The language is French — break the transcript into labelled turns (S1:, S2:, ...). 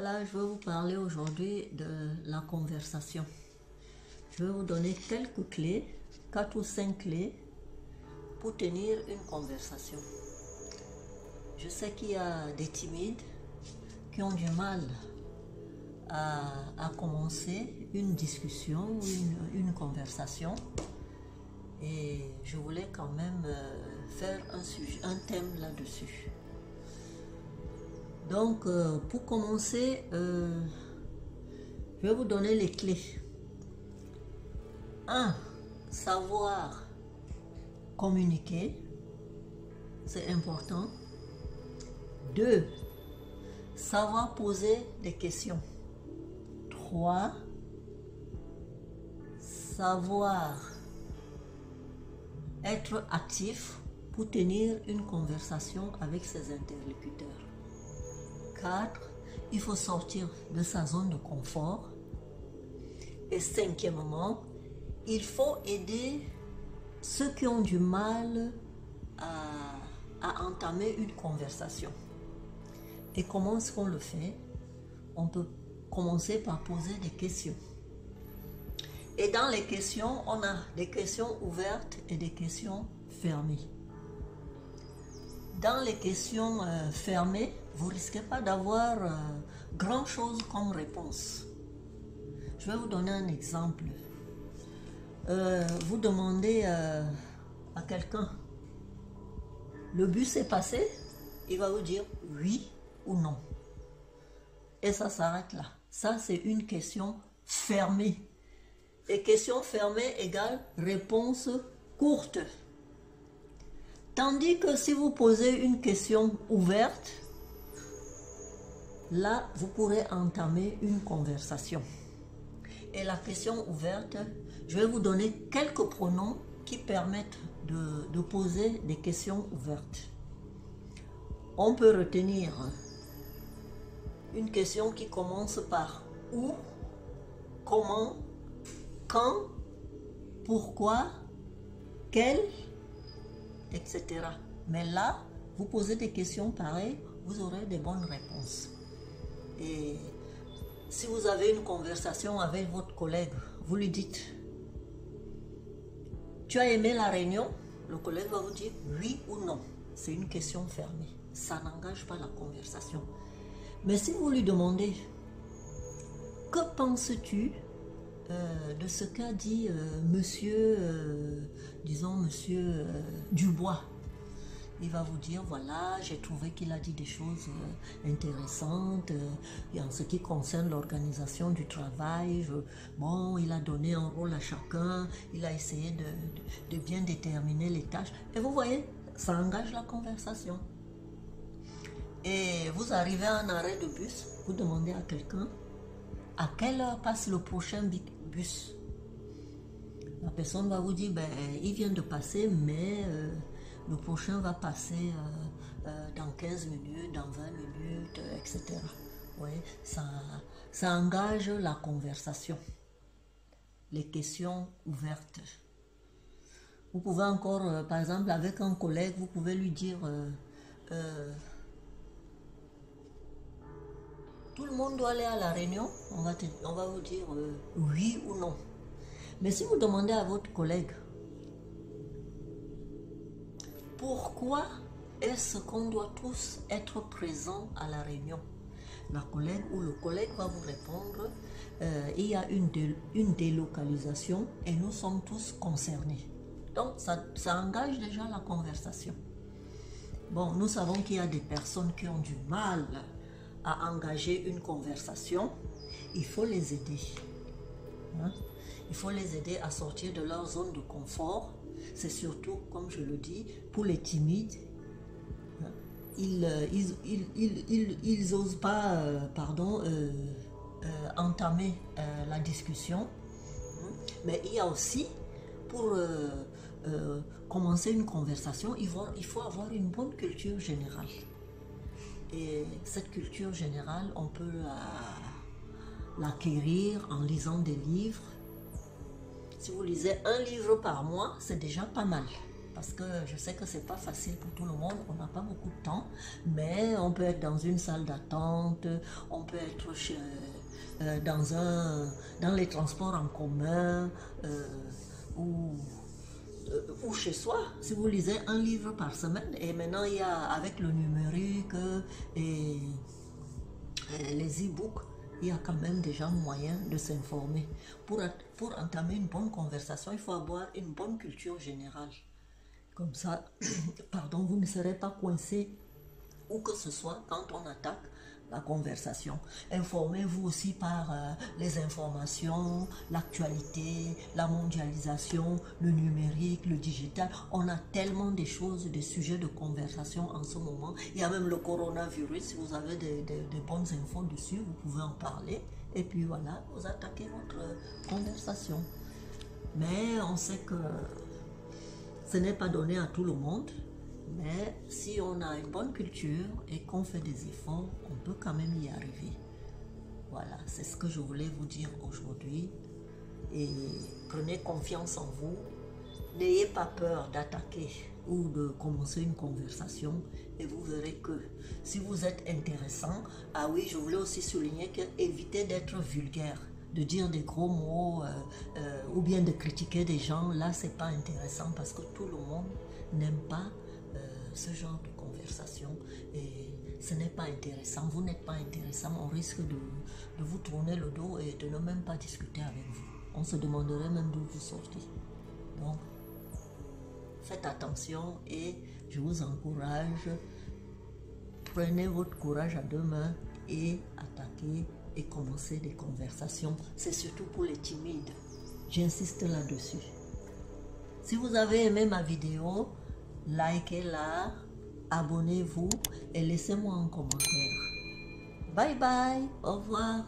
S1: Voilà, je vais vous parler aujourd'hui de la conversation. Je vais vous donner quelques clés, 4 ou 5 clés pour tenir une conversation. Je sais qu'il y a des timides qui ont du mal à commencer une discussion ou une conversation. Et je voulais quand même faire un thème là-dessus. Donc, pour commencer, je vais vous donner les clés. 1. Savoir communiquer, c'est important. 2. Savoir poser des questions. 3. Savoir être actif pour tenir une conversation avec ses interlocuteurs. 4. Il faut sortir de sa zone de confort. Et 5e, il faut aider ceux qui ont du mal à entamer une conversation. Et comment est-ce qu'on le fait? On peut commencer par poser des questions. Et dans les questions, on a des questions ouvertes et des questions fermées. Dans les questions fermées, vous ne risquez pas d'avoir grand-chose comme réponse. Je vais vous donner un exemple. Vous demandez à quelqu'un, le bus est passé? Il va vous dire oui ou non. Et ça s'arrête là. Ça, c'est une question fermée. Et question fermée égale réponse courte. Tandis que si vous posez une question ouverte, là, vous pourrez entamer une conversation. Et la question ouverte, je vais vous donner quelques pronoms qui permettent de poser des questions ouvertes. On peut retenir une question qui commence par où, comment, quand, pourquoi, quel, etc. Mais là, vous posez des questions pareilles, vous aurez des bonnes réponses. Et si vous avez une conversation avec votre collègue, vous lui dites « Tu as aimé la réunion ?» Le collègue va vous dire « oui » ou « non ». C'est une question fermée. Ça n'engage pas la conversation. Mais si vous lui demandez « Que penses-tu de ce qu'a dit monsieur Dubois ?» Il va vous dire, voilà, j'ai trouvé qu'il a dit des choses intéressantes en ce qui concerne l'organisation du travail. Bon, il a donné un rôle à chacun, il a essayé de bien déterminer les tâches. Et vous voyez, ça engage la conversation. Et vous arrivez à un arrêt de bus, vous demandez à quelqu'un, à quelle heure passe le prochain bus? La personne va vous dire, ben, il vient de passer, mais le prochain va passer dans 15 minutes, dans 20 minutes, etc. Oui, ça engage la conversation. Les questions ouvertes. Vous pouvez encore, par exemple, avec un collègue, vous pouvez lui dire tout le monde doit aller à la réunion, on va vous dire oui ou non. Mais si vous demandez à votre collègue pourquoi est-ce qu'on doit tous être présents à la réunion, la collègue ou le collègue va vous répondre il y a une délocalisation et nous sommes tous concernés. Donc ça engage déjà la conversation. Bon, nous savons qu'il y a des personnes qui ont du mal à engager une conversation. Il faut les aider. Il faut les aider à sortir de leur zone de confort. C'est surtout, comme je le dis, pour les timides. Ils n'osent pas entamer la discussion. Mais il y a aussi, pour commencer une conversation, il faut avoir une bonne culture générale. Et cette culture générale, on peut l'acquérir en lisant des livres. Si vous lisez un livre par mois, c'est déjà pas mal. parce que je sais que c'est pas facile pour tout le monde, on n'a pas beaucoup de temps, mais on peut être dans une salle d'attente, on peut être dans les transports en commun, ou chez soi, si vous lisez un livre par semaine, et maintenant il y a avec le numérique et les e-books, il y a quand même déjà moyen de s'informer. Pour entamer une bonne conversation, il faut avoir une bonne culture générale. Comme ça, pardon, vous ne serez pas coincé où que ce soit quand on attaque la conversation. Informez-vous aussi par les informations, l'actualité, la mondialisation, le numérique, le digital. On a tellement de choses, des sujets de conversation en ce moment. Il y a même le coronavirus. Si vous avez des bonnes infos dessus, vous pouvez en parler. Et puis voilà, vous attaquez votre conversation. Mais on sait que ce n'est pas donné à tout le monde. Mais si on a une bonne culture et qu'on fait des efforts, on peut quand même y arriver. Voilà, c'est ce que je voulais vous dire aujourd'hui. Et prenez confiance en vous. N'ayez pas peur d'attaquer ou de commencer une conversation. Et vous verrez que si vous êtes intéressant, ah oui, je voulais aussi souligner que évitez d'être vulgaire, de dire des gros mots ou bien de critiquer des gens. Là, c'est pas intéressant parce que tout le monde n'aime pas ce genre de conversation et ce n'est pas intéressant. Vous n'êtes pas intéressant, on risque de vous tourner le dos et de ne même pas discuter avec vous. On se demanderait même d'où vous sortez. Donc, faites attention et je vous encourage, prenez votre courage à deux mains et attaquez et commencez des conversations. C'est surtout pour les timides. J'insiste là-dessus. Si vous avez aimé ma vidéo, likez-la, abonnez-vous et laissez-moi un commentaire. Bye bye, au revoir.